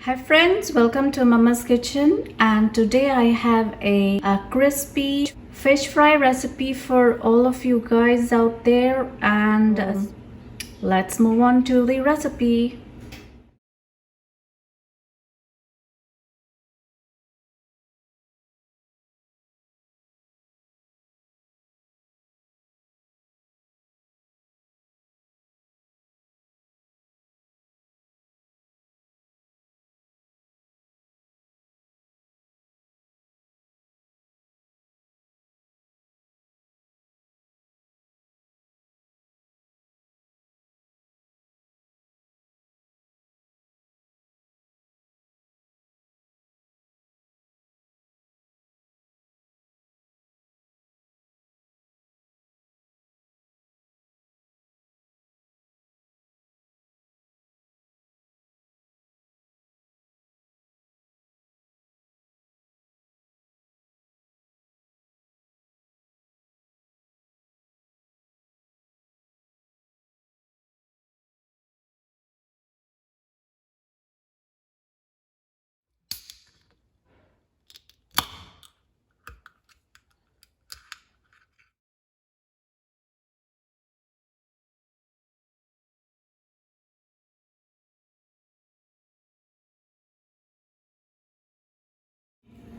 Hi friends, welcome to Mama's Kitchen, and today I have a crispy fish fry recipe for all of you guys out there, and let's move on to the recipe.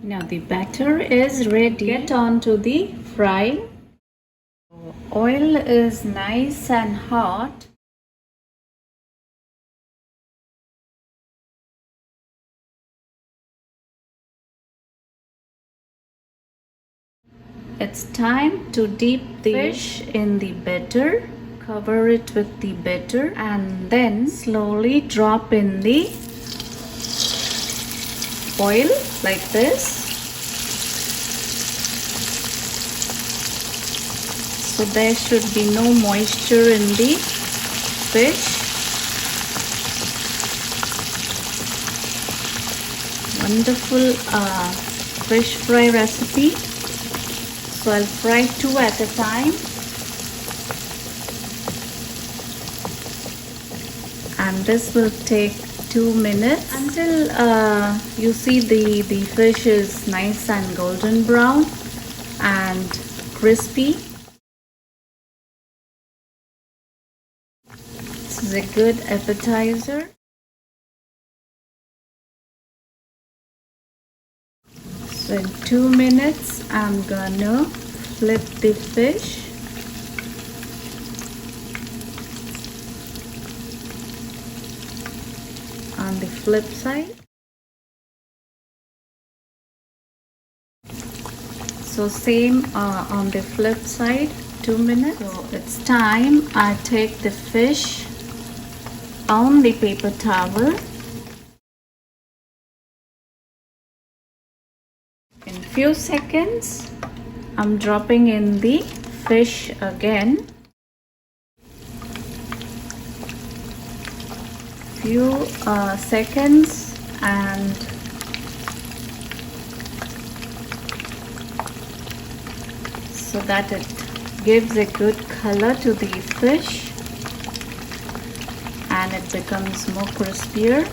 Now the batter is ready. Get on to the frying. Oil is nice and hot. It's time to dip the fish in the batter. Cover it with the batter and then slowly drop in the oil like this. So there should be no moisture in the fish. Wonderful fish fry recipe. So I'll fry 2 at a time, and this will take 2 minutes until you see the fish is nice and golden brown and crispy. This is a good appetizer. So in 2 minutes I'm gonna flip the fish. On the flip side. So same on the flip side, 2 minutes. So it's time I take the fish on the paper towel. In few seconds I'm dropping in the fish again. Few seconds, and so that it gives a good color to the fish and it becomes more crispier.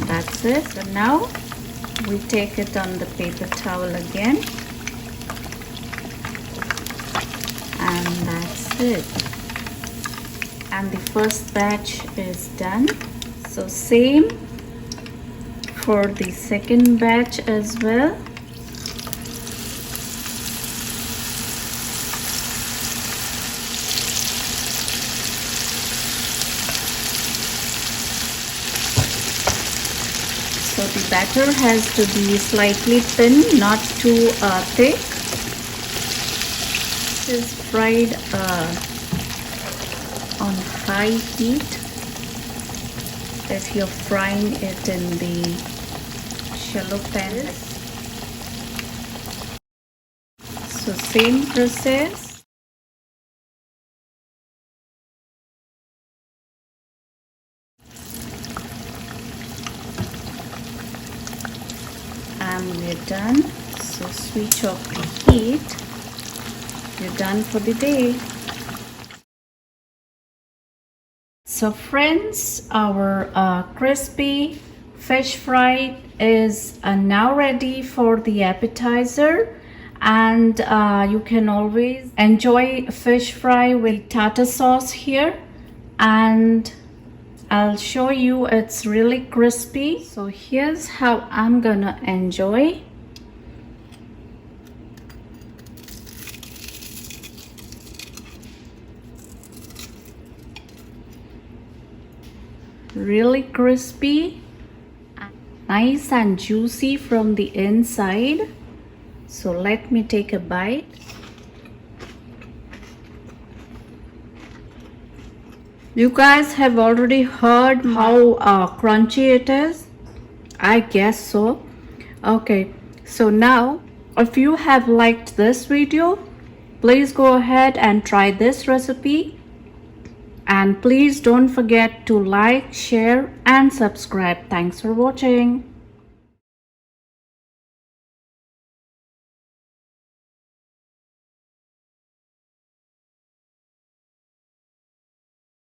That's it. So now we take it on the paper towel again, and that's it. And the first batch is done. So same for the second batch as well. So the batter has to be slightly thin, not too thick. This is fried on high heat. If you're frying it in the shallow pan. So same process. And we're done. So switch off the heat. You're done for the day. So friends, our crispy fish fry is now ready for the appetizer, and you can always enjoy fish fry with tartar sauce here, and I'll show you it's really crispy. So here's how I'm gonna enjoy. Really crispy, nice and juicy from the inside. So let me take a bite. You guys have already heard how crunchy it is. I guess so. Okay, so now if you have liked this video, please go ahead and try this recipe. And please don't forget to like, share and subscribe. Thanks for watching.